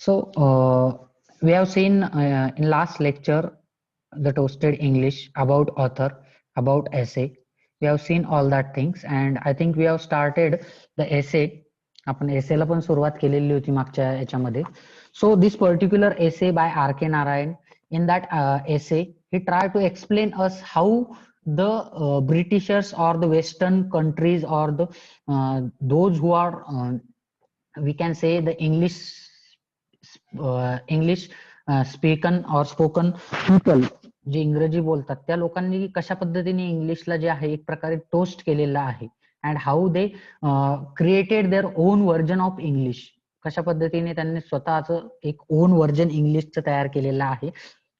So we have seen in last lecture the toasted English about author, about essay. We have seen all that things, and I think we have started the essay. आपण essayला पण सुरुवात केलेली होती मागच्या याच्यामध्ये. So this particular essay by R.K. Narayan, in that essay he tried to explain us how the Britishers or the Western countries or the those who are we can say the English स्पीकन और spoken people जे इंग्रजी बोलतात त्या लोकांनी कशा पद्धतीने इंग्लिशला जे आहे एक प्रकारे टोस्ट केलेलं आहे and how they created there own version of English, कशा पद्धतीने त्यांनी स्वतःचं एक ओन व्हर्जन इंग्लिशचं तयार केलेलं आहे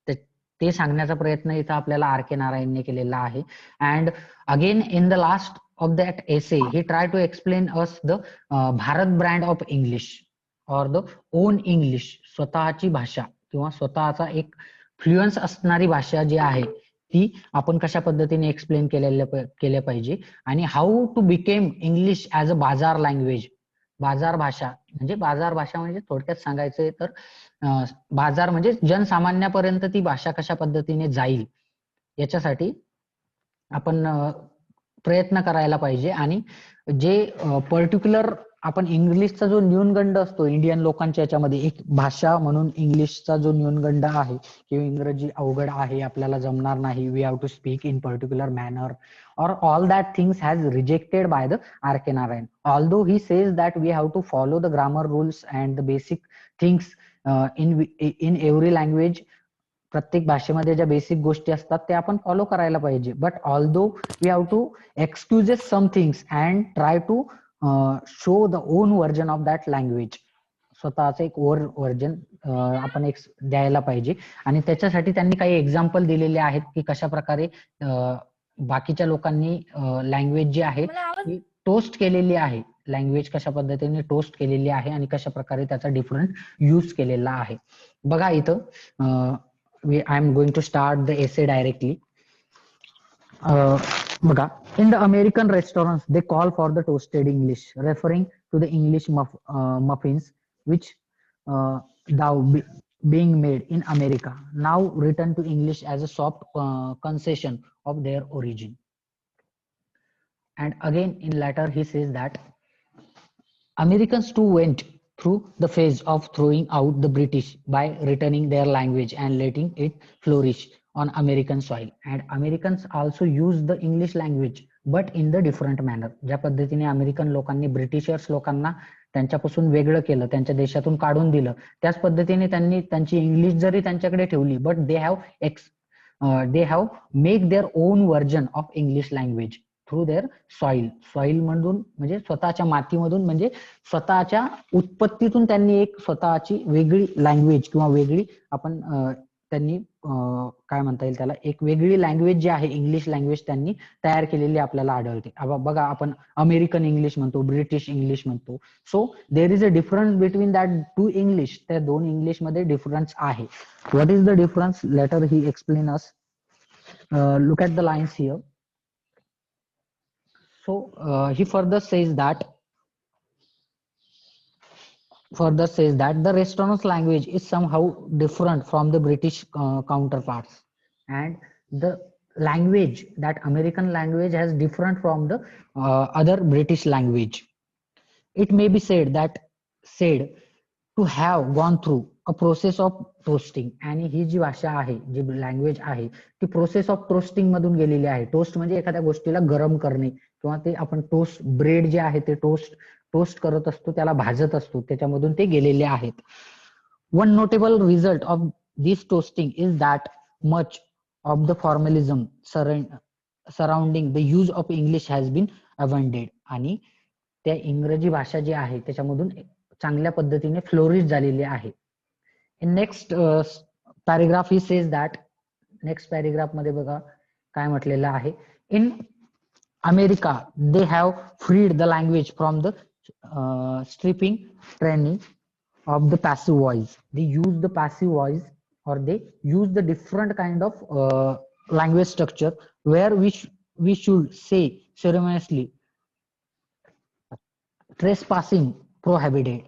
ते सांगण्याचा प्रयत्न इथं आपल्याला आर के नारायणने केलेला आहे. And again in the last of that essay he tried to explain us the Bharat brand of English or the own English, स्वतःची भाषा किंवा स्वतःचा एक फ्लुएन्स असणारी भाषा जी आहे ती आपण कशा पद्धतीने एक्सप्लेन केल्या पाहिजे आणि how to became English as a bazaar language. बाजार भाषा म्हणजे थोडक्यात सांगायचंय तर बाजार म्हणजे जनसामान्यापर्यंत ती भाषा कशा पद्धतीने जाईल याच्यासाठी आपण प्रयत्न करायला पाहिजे. आणि जे पर्टिक्युलर आपण इंग्लिशचा जो न्यूनगंड असतो इंडियन लोकांच्या याच्यामध्ये एक भाषा म्हणून इंग्लिशचा जो न्यूनगंड आहे किंवा इंग्रजी अवघड आहे, आपल्याला जमणार नाही, we have to speak in particular manner or all that things has rejected by the R.K. Narayan. Although he says that we have to follow the grammar rules and the basic things in every language, प्रत्येक भाषेमध्ये ज्या basic गोष्टी असतात त्या आपण follow करायला पाहिजे. But although we have to excuses some things and try to show the own version of that language, स्वतःचं एक ओन व्हर्जन आपण एक द्यायला पाहिजे. आणि त्याच्यासाठी त्यांनी काही एक्झाम्पल दिलेले आहेत की कशा प्रकारे बाकीच्या लोकांनी लँग्वेज जी आहे ती टोस्ट केलेली आहे, लँग्वेज कशा पद्धतीने टोस्ट केलेली आहे आणि कशा प्रकारे त्याचा डिफरंट यूज केलेला आहे. बघा इथं I am going to start the essay directly. बघा, in the American restaurants they call for the toasted English, referring to the English muffins which thou being made in America, now written to English as a soft concession of their origin. And again in latter he says that Americans too went through the phase of throwing out the British by returning their language and letting it flourish on American soil. And Americans also used the English language but in the different manner. ज्या पद्धतीने American लोकांनी Britishers लोकांना त्यांच्यापासून वेगळं केलं, त्यांच्या देशातून काढून दिलं, त्याच पद्धतीने त्यांनी त्यांची इंग्लिश जरी त्यांच्याकडे ठेवली but they have make their own version of English language through their soil मधून म्हणजे स्वतःच्या मातीमधून म्हणजे स्वतःच्या उत्पत्तीतून त्यांनी एक स्वतःची वेगळी लँग्वेज किंवा वेगळी आपण त्यांनी काय म्हणता येईल त्याला एक वेगळी लँग्वेज जी आहे इंग्लिश लँग्वेज त्यांनी तयार केलेली आपल्याला आढळते. बघा आपण अमेरिकन इंग्लिश म्हणतो, ब्रिटिश इंग्लिश म्हणतो. So there is a difference between that two English. त्या दोन इंग्लिश मध्ये डिफरन्स आहे. What is the difference? Later he explain us. Look at the lines here. So he further says that the restaurant's language is somehow different from the British counterparts, and the language, that American language, has different from the other British language. It may be said to have gone through a process of toasting. आणि ही जी भाषा आहे, जी language आहे ती process of toasting मधून गेलेली आहे. Toast म्हणजे एखाद्या गोष्टीला गरम करणे किंवा ते आपण टोस्ट ब्रेड जे आहे ते टोस्ट करत असतो, त्याला भाजत असतो, त्याच्यामधून ते गेलेले आहेत. One notable result of this toasting is that much of the formalism surrounding the use of English has been avoided. आणि त्या इंग्रजी भाषा जी आहे त्याच्यामधून चांगल्या पद्धतीने फ्लोरिश झालेली आहे. In next paragraph he says that, next paragraph मध्ये बघा काय म्हटलेलं आहे. In America they have freed the language from the stripping training of the passive voice. They use the passive voice or they use the different kind of language structure where we should say ceremoniously trespassing prohibited.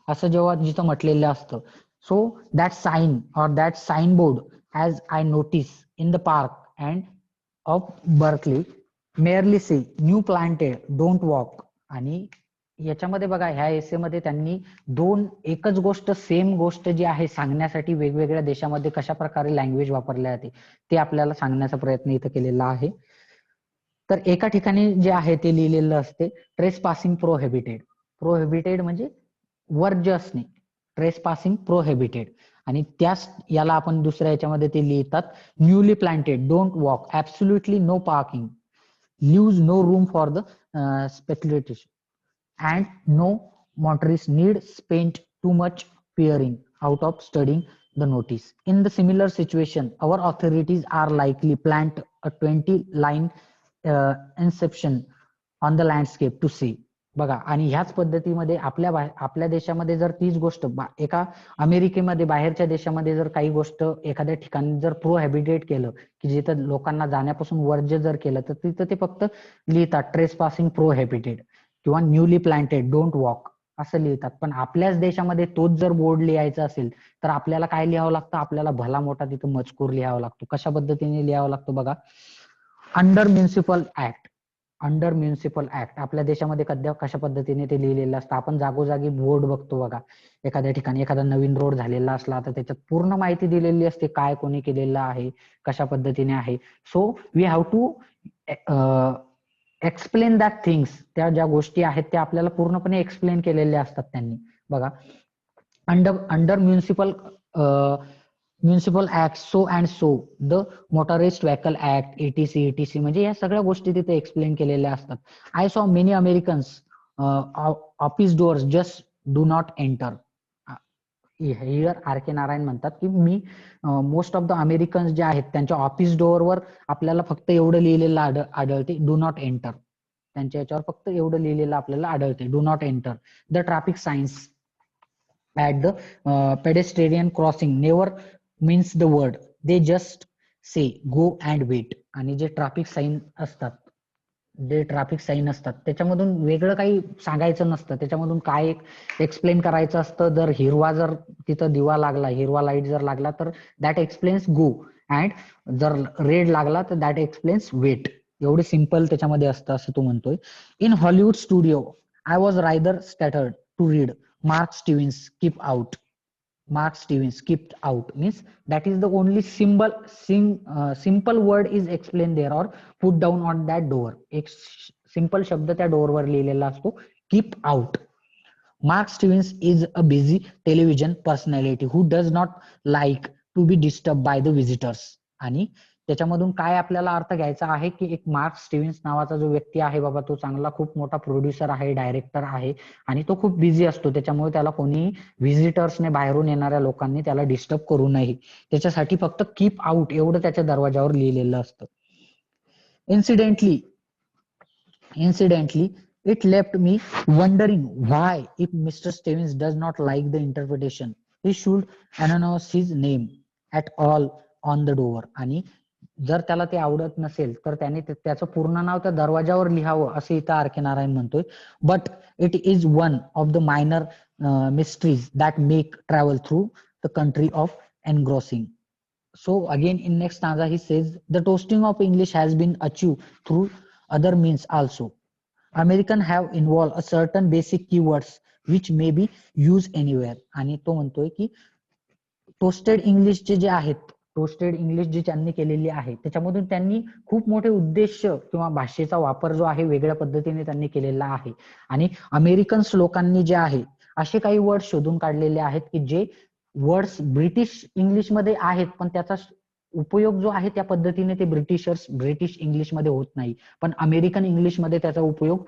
असं जेव्हा जिथं म्हटलेलं असतं. So that sign or that sign board as I notice in the park end of Berkeley merely say new planted don't walk. आणि याच्यामध्ये बघा ह्या एसे मध्ये त्यांनी एकच गोष्ट, सेम गोष्ट जी आहे सांगण्यासाठी वेगवेगळ्या देशामध्ये कशा प्रकारे लँग्वेज वापरल्या जाते ते आपल्याला सांगण्याचा प्रयत्न इथं केलेला आहे. तर एका ठिकाणी जे आहे ते लिहिलेलं असते ट्रेस पासिंग प्रोहेबिटेड. प्रोहेबिटेड म्हणजे वर्ज्य असणे, ट्रेस पासिंग प्रोहेबिटेड. आणि त्याच याला आपण दुसऱ्या याच्यामध्ये ते लिहितात newly planted don't walk absolutely no parking leaves no room for the speculation and no motorists need spend too much peering out of studying the notice. In the similar situation, our authorities are likely plant a 20 line inception on the landscape to see. बघा, आणि ह्याच पद्धतीमध्ये आपल्या देशामध्ये जर तीच गोष्ट एका अमेरिकेमध्ये, बाहेरच्या देशामध्ये जर काही गोष्ट एखाद्या ठिकाणी जर प्रोहॅबिटेट केलं की जिथं लोकांना जाण्यापासून वर्ज्य जर केलं तर तिथं ते फक्त लिहितात ट्रेस पासिंग प्रोहॅबिटेड किंवा न्यूली प्लांटेड डोंट वॉक असं लिहितात. पण आपल्याच देशामध्ये तोच जर बोर्ड लिहायचा असेल तर आपल्याला काय लिहावं लागतं, आपल्याला भला मोठा तिथं मजकूर लिहावा लागतो. कशा पद्धतीने लिहावा लागतो बघा, under municipal act. Under municipal act आपल्या देशामध्ये कशा पद्धतीने ते लिहिलेलं असतं. आपण जागोजागी बोर्ड बघतो बघा, एखाद्या ठिकाणी एखादा नवीन रोड झालेला असला तर त्याच्यात पूर्ण माहिती दिलेली असते, काय कोणी केलेलं आहे, कशा पद्धतीने आहे. So we have to explain that things. त्या ज्या गोष्टी आहेत त्या आपल्याला पूर्णपणे एक्सप्लेन केलेल्या असतात त्यांनी. बघा, under municipal act so and so the motorist vehicle act etc etc म्हणजे या सगळ्या गोष्टी तिथे एक्सप्लेन केलेल्या असतात. I saw many Americans office doors just do not enter. Here R K Narayan म्हणतात की मी मोस्ट ऑफ द अमेरिकन्स जे आहेत त्यांच्या ऑफिस डोअरवर आपल्याला फक्त एवढं लिहिलेलं आढळते, डू नॉट एंटर. त्यांच्या याच्यावर फक्त एवढं लिहिलेलं आपल्याला आढळते, do not enter. The traffic science at the pedestrian crossing never means the word, they just say go and wait. आणि जे ट्रॅफिक साईन असतात त्याच्यामधून वेगळं काही सांगायचं नसतं, त्याच्यामधून काय एक्सप्लेन करायचं असतं. जर हिरवा जर तिथं दिवा लागला, हिरवा लाईट जर लागला तर दॅट एक्सप्लेन्स गो, अँड जर रेड लागला तर दॅट एक्सप्लेन्स वेट. एवढे सिंपल त्याच्यामध्ये असतं असं तो म्हणतोय. In Hollywood studio I was rather scattered to read Mark Stevens keep out. Mark Stevens kept out means that is the only simple word is explained there or put down on that door. एक simple शब्द त्या door वर लिहिलेला असतो, keep out. Mark Stevens is a busy television personality who does not like to be disturbed by the visitors. आणि त्याच्यामधून काय आपल्याला अर्थ घ्यायचा आहे की एक मार्क स्टीव्हन्स नावाचा जो व्यक्ती आहे बाबा, तो चांगला खूप मोठा प्रोड्युसर आहे, डायरेक्टर आहे आणि तो खूप बिझी असतो. त्याच्यामुळे त्याला कोणी व्हिजिटर्सने, बाहेरून येणाऱ्या लोकांनी त्याला डिस्टर्ब करू नये, त्याच्यासाठी फक्त कीप आउट एवढं त्याच्या दरवाजावर लिहिलेलं असतं. Incidentally, it left me wondering why, if Mr. Stevens does not like the interpretation, he should announce his name at all on the door. आणि जर त्याला ते आवडत नसेल तर त्याने त्याचं पूर्ण नाव त्या दरवाजावर लिहावं असं इथं आर के नारायण म्हणतोय. But it is one of the minor mysteries that make travel through the country of engrossing. So again in next stanza he says the toasting of English has been achieved through other means also. American have involved a certain basic keywords which may be used anywhere. आणि तो म्हणतोय की toasted English जे आहेत, toasted English जी त्यांनी केलेली आहे त्याच्यामधून त्यांनी खूप मोठे उद्देश किंवा भाषेचा वापर जो आहे वेगळ्या पद्धतीने त्यांनी केलेला आहे. आणि अमेरिकन्स लोकांनी जे आहे असे काही वर्ड शोधून काढलेले आहेत की जे वर्ड्स ब्रिटिश इंग्लिश मध्ये आहेत पण त्याचा उपयोग जो आहे त्या पद्धतीने ते ब्रिटिश इंग्लिश मध्ये होत नाही. पण अमेरिकन इंग्लिश मध्ये त्याचा उपयोग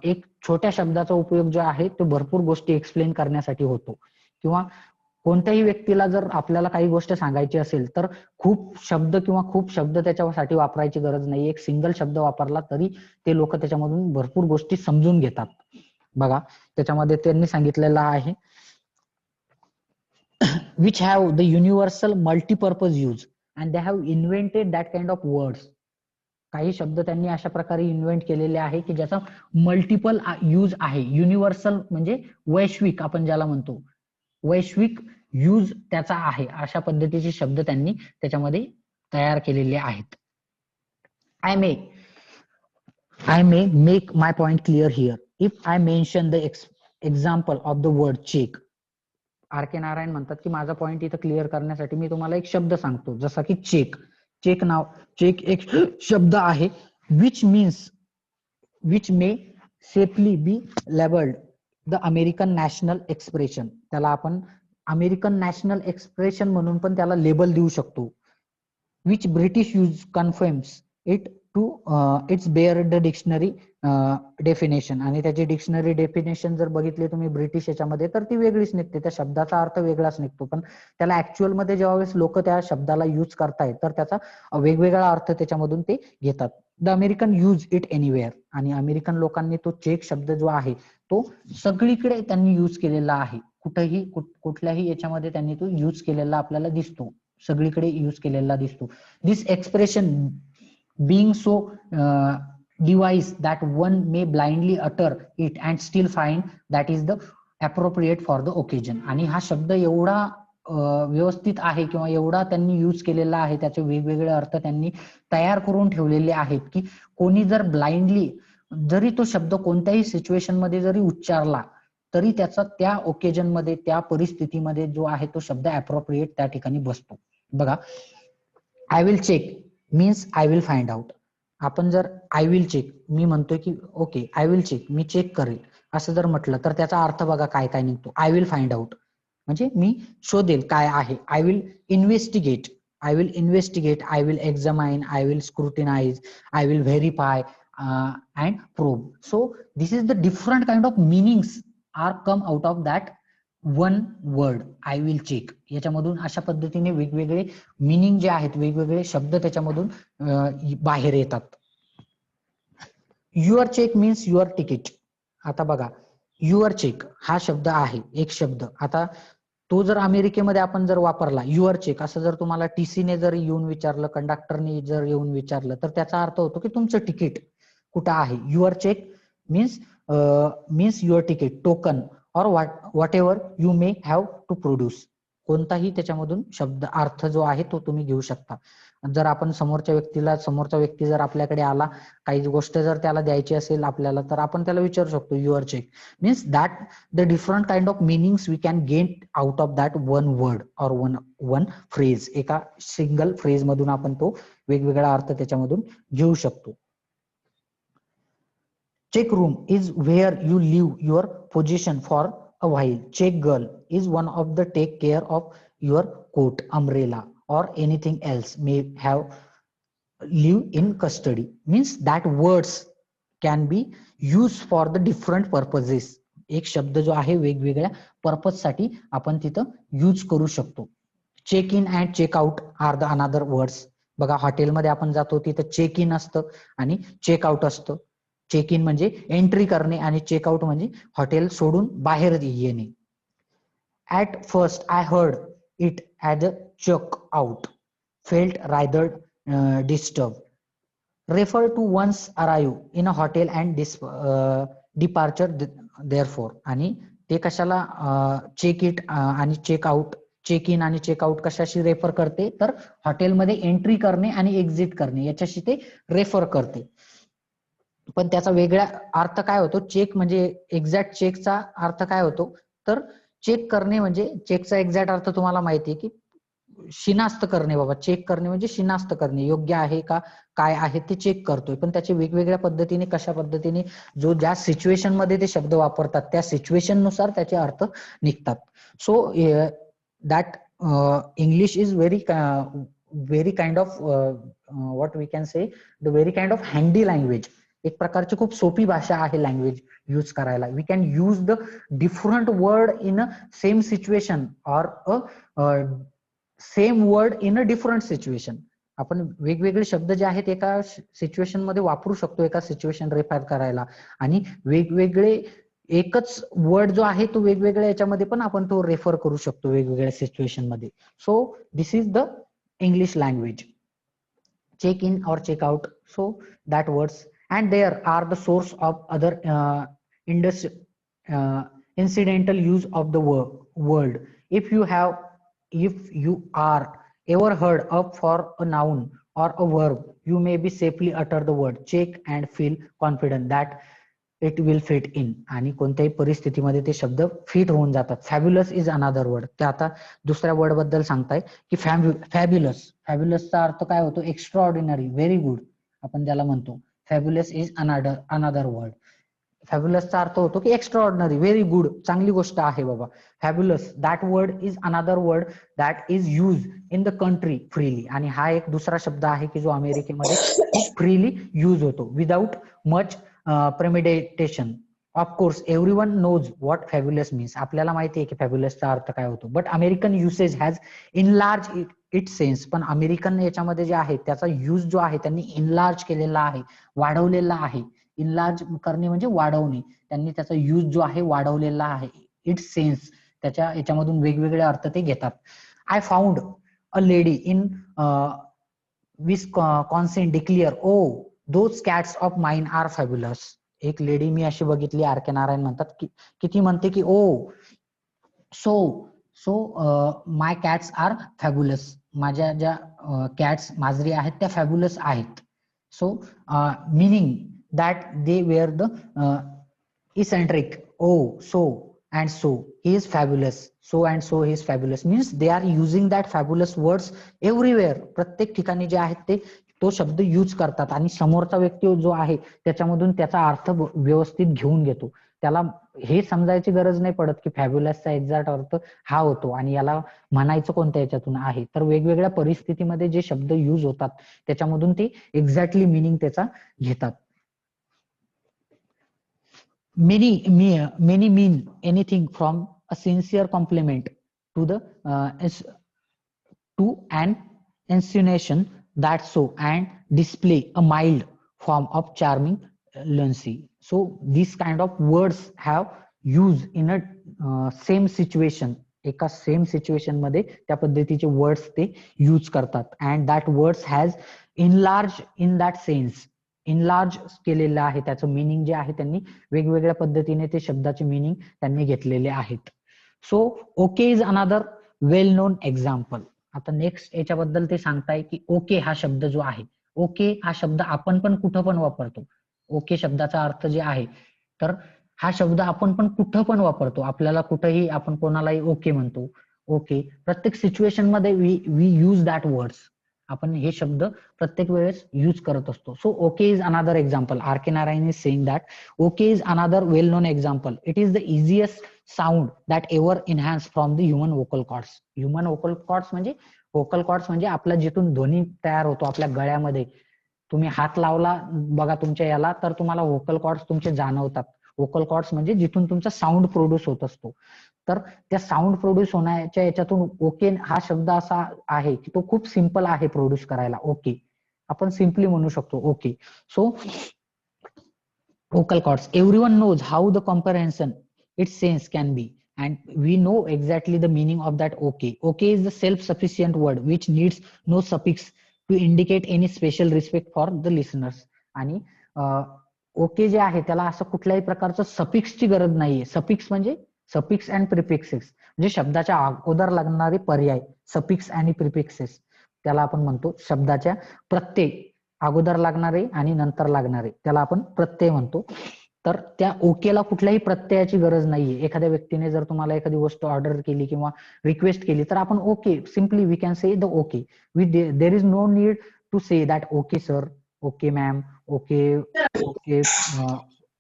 एक छोट्या शब्दाचा उपयोग जो आहे तो भरपूर गोष्टी एक्सप्लेन करण्यासाठी होतो. किंवा कोणत्याही व्यक्तीला जर आपल्याला काही गोष्ट सांगायची असेल तर खूप शब्द त्याच्यासाठी वापरायची गरज नाही. एक सिंगल शब्द वापरला तरी ते लोक त्याच्यामधून भरपूर गोष्टी समजून घेतात. बघा त्याच्यामध्ये त्यांनी सांगितलेलं आहे which have the universal multi-purpose use and they have invented that kind of words. काही शब्द त्यांनी अशा प्रकारे इन्व्हेंट केलेले आहे की ज्याचा मल्टिपल यूज आहे. युनिव्हर्सल म्हणजे वैश्विक आपण ज्याला म्हणतो, वैश्विक यूज त्याचा आहे. अशा पद्धतीचे शब्द त्यांनी त्याच्यामध्ये तयार केलेले आहेत. I may make my point clear here. If I mention the example of the word check. R K Narayan म्हणतात की माझा पॉइंट इथं क्लिअर करण्यासाठी मी तुम्हाला एक शब्द सांगतो, जसा की चेक. चेक एक शब्द आहे which may safely be labelled the American national expression. त्याला आपण अमेरिकन नॅशनल एक्सप्रेशन म्हणून पण त्याला लेबल देऊ शकतो. Which British use confirms it to its bear the dictionary definition. आणि त्याची डिक्शनरी डेफिनेशन जर बघितली तुम्ही ब्रिटिश याच्यामध्ये तर ती वेगळीच निघते, त्या शब्दाचा अर्थ वेगळाच निघतो. पण त्याला ऍक्च्युअल मध्ये ज्यावेळेस लोक त्या शब्दाला यूज करतायत तर त्याचा वेगवेगळा अर्थ त्याच्यामधून ते घेतात. The American use it anywhere. आणि अमेरिकन लोकांनी तो चेक शब्द जो आहे तो सगळीकडे त्यांनी यूज केलेला आहे. कुठल्याही याच्यामध्ये त्यांनी तो यूज केलेला आपल्याला दिसतो, सगळीकडे यूज केलेला दिसतो. दिस expression being so device that one may blindly utter it and still find that is the appropriate for the occasion. आणि हा शब्द एवढा व्यवस्थित आहे किंवा एवढा त्यांनी यूज केलेला आहे, त्याचे वेगवेगळे अर्थ त्यांनी तयार करून ठेवलेले आहेत की कोणी जर ब्लाइंडली जरी तो शब्द कोणत्याही सिच्युएशन मध्ये जरी उच्चारला तरी त्याचा त्या ओकेजन मध्ये, त्या परिस्थितीमध्ये जो आहे तो शब्द अप्रोप्रिएट त्या ठिकाणी बसतो. बघा, I will check means I will find out. आपण जर आय विल चेक, मी म्हणतोय की ओके आय विल चेक, मी चेक करेल असं जर म्हटलं तर त्याचा अर्थ बघा काय काय निघतो. आय विल फाइंड आउट म्हणजे मी शोधेल काय आहे. I will investigate, I will investigate, I will examine, I will scrutinize, I will verify and probe. So this is the different kind of meanings are come out of that one word I will check. याच्यामधून अशा पद्धतीने वेगवेगळे meaning जे आहेत, वेगवेगळे शब्द त्याच्यामधून बाहेर येतात. Your check means your ticket. आता बघा, युअर चेक हा शब्द आहे एक शब्द. आता तो जर अमेरिकेमध्ये आपण जर वापरला युअर चेक असं जर तुम्हाला टीसीने जर येऊन विचारलं, कंडक्टरने जर येऊन विचारलं तर त्याचा अर्थ होतो की तुमचं तिकीट कुठं आहे. Your check means your ticket, token और whatever you may have to produce. कोणताही त्याच्यामधून शब्द अर्थ जो आहे तो तुम्ही घेऊ शकता. जर आपण समोरचा व्यक्ती जर आपल्याकडे आला, काही गोष्ट जर त्याला द्यायची असेल आपल्याला, तर आपण त्याला विचारू शकतो your check means that the different kind of meanings we can gain out of that one word or one phrase. एका सिंगल फ्रेज मधून आपण तो वेगवेगळा अर्थ त्याच्यामधून घेऊ शकतो. Check room is where you leave your possession for a while. Check girl is one of the take care of your coat, umbrella or anything else may have live in custody. Means that words can be used for the different purposes. एक शब्द जो आहे वेगवेगळ्या purpose साठी आपण तिथं use करू शकतो. Check in and check out are the another words. बघा, हॉटेलमध्ये आपण जातो तिथं चेक इन असतं आणि चेक आउट असतं. चेक इन म्हणजे एंट्री करणे आणि चेकआउट म्हणजे हॉटेल सोडून बाहेर येणे. At first I heard it as a check out, felt rather disturb, refer to one's arrive in a hotel and departure therefore. आणि ते कशाला चेक इट आणि चेकआउट, चेक इन आणि चेकआउट कशाशी रेफर करते तर हॉटेलमध्ये एंट्री करणे आणि एक्झिट करणे याच्याशी ते रेफर करते. पण त्याचा वेगळा अर्थ काय होतो, चेक म्हणजे एक्झॅक्ट चेकचा अर्थ काय होतो तर चेक करणे म्हणजे चेकचा एक्झॅक्ट अर्थ तुम्हाला माहिती आहे की शिनास्त करणे. बाबा, चेक करणे म्हणजे शिनास्त करणे, योग्य आहे का काय आहे ते चेक करतोय. पण त्याचे वेगवेगळ्या पद्धतीने कशा पद्धतीने जो ज्या सिच्युएशन मध्ये ते शब्द वापरतात त्या सिच्युएशन नुसार त्याचे अर्थ निघतात. So that English is very kind of what we can say the very kind of handy language. एक प्रकारची खूप सोपी भाषा आहे लँग्वेज यूज करायला. We can use the different word in a same situation और a same word in a different situation. आपण वेगवेगळे शब्द जे आहेत एका सिच्युएशन मध्ये वापरू शकतो, एका सिच्युएशन रेफर करायला. आणि वेगवेगळे एकच वर्ड जो आहे तो वेगवेगळ्या याच्यामध्ये पण आपण तो रेफर करू शकतो वेगवेगळ्या सिच्युएशन मध्ये. So this is the English language. Check in और check out So that words, and there are the source of other uh, incidental use of the word. If you are ever heard of for a noun or a verb, you may be safely utter the word check and feel confident that it will fit in. आणि कोणत्याही परिस्थितीमध्ये ते शब्द fit होऊन जातात. Fabulous is another word. ते आता दुसऱ्या वर्ड बद्दल सांगताय की फॅब्युलस. फॅब्युलसचा अर्थ काय होतो? एक्स्ट्रा ऑर्डिनरी, व्हेरी गुड आपण ज्याला म्हणतो. Fabulous is another word. फॅब्युलसचा अर्थ होतो की एक्स्ट्रा ऑर्डिनरी, व्हेरी गुड, चांगली गोष्ट आहे बाबा. Fabulous, that word is another word that is use in the country freely. आणि हा एक दुसरा शब्द आहे की जो अमेरिकेमध्ये खूप फ्रीली यूज होतो without much premeditation. Of course everyone knows what fabulous means. आपल्याला माहिती आहे की फॅब्युलसचा अर्थ काय होतो. But American usage has enlarge it sense. पण अमेरिकन याच्यामध्ये जे आहे त्याचा यूज जो आहे त्यांनी इनलार्ज केलेला आहे, वाढवलेला आहे. इनलार्ज करणे म्हणजे वाढवणे. त्यांनी त्याचा यूज जो आहे वाढवलेला आहे. इट सेन्स, त्याच्या याच्यामधून वेगवेगळे अर्थ ते घेतात. I found a lady in Wisconsin declare o those cats of mine are fabulous. एक लेडी मी अशी बघितली, आर के नारायण म्हणतात की ती म्हणते की oh so my cats are fabulous. माझ्या ज्या कॅट्स मांजरी आहेत त्या फॅब्युलस आहेत. So meaning that they were the eccentric. Oh, so and so he is fabulous. So and so he is fabulous means they are using that fabulous words everywhere. प्रत्येक ठिकाणी जे आहेत ते तो शब्द यूज करतात आणि समोरचा व्यक्ती जो आहे त्याच्यामधून त्याचा अर्थ व्यवस्थित घेऊन घेतो. त्याला हे समजायची गरज नाही पडत की फॅब्युलसचा एक्झॅक्ट अर्थ हा होतो आणि याला म्हणायचं कोणत्या याच्यातून आहे. तर वेगवेगळ्या परिस्थितीमध्ये जे शब्द यूज होतात त्याच्यामधून ते एक्झॅक्टली मिनिंग त्याचा घेतात. Many mean anything from a sincere compliment to an insinuation that so and display a mild form of charming lunacy. So these kind of words have used in a same situation. एका same situation मध्ये त्या पद्धतीचे words ते use करतात. And that words has enlarge in that sense. Enlarge केलेलं आहे त्याचं meaning जे आहे त्यांनी वेगवेगळ्या पद्धतीने ते शब्दाचे मिनिंग त्यांनी घेतलेले आहेत. So okay is another well known example. आता नेक्स्ट याच्याबद्दल ते सांगताय की ओके हा शब्द जो आहे, ओके हा शब्द आपण पण कुठं पण वापरतो. ओके शब्दाचा अर्थ जे आहे तर हा शब्द आपण पण कुठं पण वापरतो. आपल्याला कुठेही आपण कोणालाही ओके म्हणतो. ओके प्रत्येक सिच्युएशन मध्ये वी यूज दॅट वर्ड्स. आपण हे शब्द प्रत्येक वेळेस यूज करत असतो. So okay is another example. R K Narayan is saying that okay is another well known example. It is the easiest sound that ever enhance from the human vocal cords. Human vocal cords म्हणजे vocal cords म्हणजे आपला जिथून ध्वनी तयार होतो आपल्या गळ्यामध्ये. तुम्ही हात लावला बघा तुमच्या याला तर तुम्हाला व्होकल कॉर्ड्स तुमचे जाणवतात. व्होकल कॉर्ड्स म्हणजे जिथून तुमचा साऊंड प्रोड्यूस होत असतो. तर त्या साऊंड प्रोड्यूस होण्याच्या याच्यातून ओके हा शब्द असा आहे की तो खूप सिंपल आहे प्रोड्यूस करायला. ओके आपण सिम्पली म्हणू शकतो okay. So vocal cords, everyone knows how the comprehension its sense can be, and we know exactly the meaning of that okay. Okay is the self-sufficient word which needs no suffix to indicate any special respect for the listeners. आणि okay जे आहे त्याला असं कुठल्याही प्रकारचं सफिक्सची गरज नाहीये. Suffix म्हणजे सफिक्स अँड प्रिफिक्सेस म्हणजे शब्दाच्या अगोदर लागणारे पर्याय. सफिक्स आणि प्रिफिक्सेस त्याला आपण म्हणतो. शब्दाच्या प्रत्यय अगोदर लागणारे आणि नंतर लागणारे त्याला आपण प्रत्यय म्हणतो. तर त्या ओकेला कुठल्याही प्रत्ययाची गरज नाहीये. एखाद्या व्यक्तीने जर तुम्हाला एखादी गोष्ट ऑर्डर केली किंवा रिक्वेस्ट केली तर आपण okay simply we can say the okay. There is no need to say that okay sir, okay ma'am, okay okay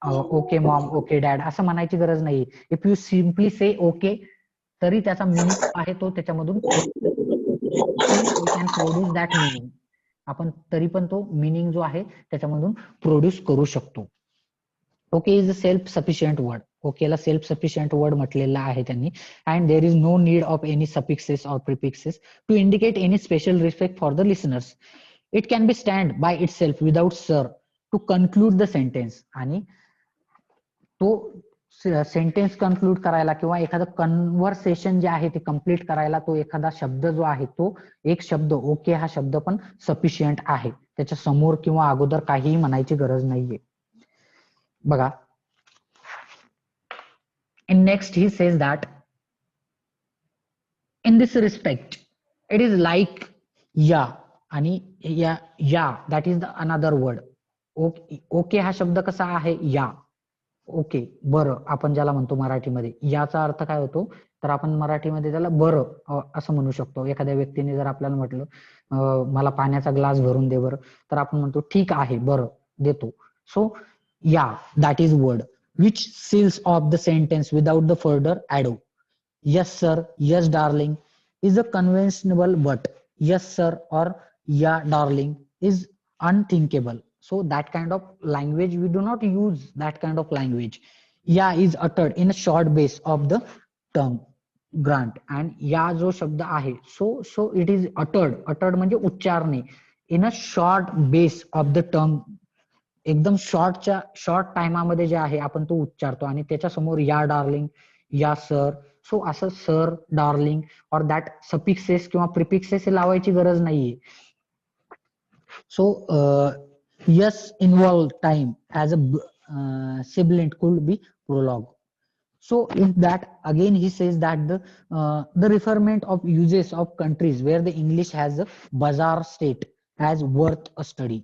okay mom, okay dad असं म्हणायची गरज नाहीये. If you simply say okay तरी त्याचा मिनिंग आहे तो त्याच्यामधून we can produce that meaning. आपण तरी पण तो मिनिंग जो आहे त्याच्यामधून प्रोड्यूस करू शकतो. Okay is a self sufficient word. ओकेला सेल्फ सफिशियंट वर्ड म्हटलेला आहे त्यांनी. And there is no need of any suffixes or prefixes to indicate any special respect for the listeners. It can be stand by itself without sir to conclude the sentence. आणि तो sentence conclude करायला किंवा एखादं conversation जे आहे ते complete करायला तो एखादा शब्द जो आहे तो एक शब्द ओके हा शब्द पण सफिशियंट आहे, त्याच्या समोर किंवा अगोदर काहीही म्हणायची गरज नाहीये. बघा, in next he says that in this respect it is like या, आणि या that is the another word. Okay हा शब्द कसा आहे, या, ओके बरं आपण ज्याला म्हणतो मराठीमध्ये, याचा अर्थ काय होतो तर आपण मराठीमध्ये त्याला बरं असं म्हणू शकतो. एखाद्या व्यक्तीने जर आपल्याला म्हटलं मला पाण्याचा ग्लास भरून दे बरं, तर आपण म्हणतो ठीक आहे बरं देतो. So yeah that is word which seals off the sentence without the further ado. Yes sir, yes darling is a conventional, but yes sir or yeah darling is unthinkable. So that kind of language we do not use, that kind of language. Yeah is uttered in a short base of the tongue, grant, and या जो शब्द आहे so it is uttered म्हणजे उच्चारणे in a short base of the tongue, एकदम short टाइमामध्ये जे आहे आपण तो उच्चारतो, आणि त्याच्या समोर या डार्लिंग, या सर, सो असं sir, darling or that suffixes किंवा प्रिफिक्सेस लावायची गरज नाहीये. So yes involve time as a sibilant could be prolong. So in that again he says that the referment of uses of countries where the English has a bazaar state as worth a study.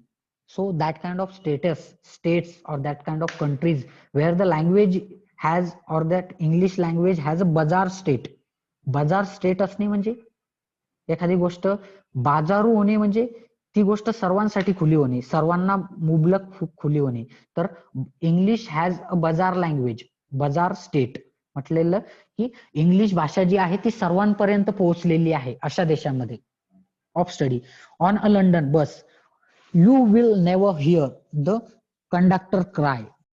So that kind of states or that kind of countries where the language has or that English language has a bazaar state. bazaar state असणे म्हणजे एखादी गोष्ट बाजारू होणे म्हणजे ती गोष्ट सर्वांसाठी खुली होणे, सर्वांना मुबलक खुली होणे. तर English has a bazaar language, बाजार स्टेट म्हटलेलं की इंग्लिश भाषा जी आहे ती सर्वांपर्यंत पोहोचलेली आहे अशा देशामध्ये. Of study on a London bus you will never here the conductor cry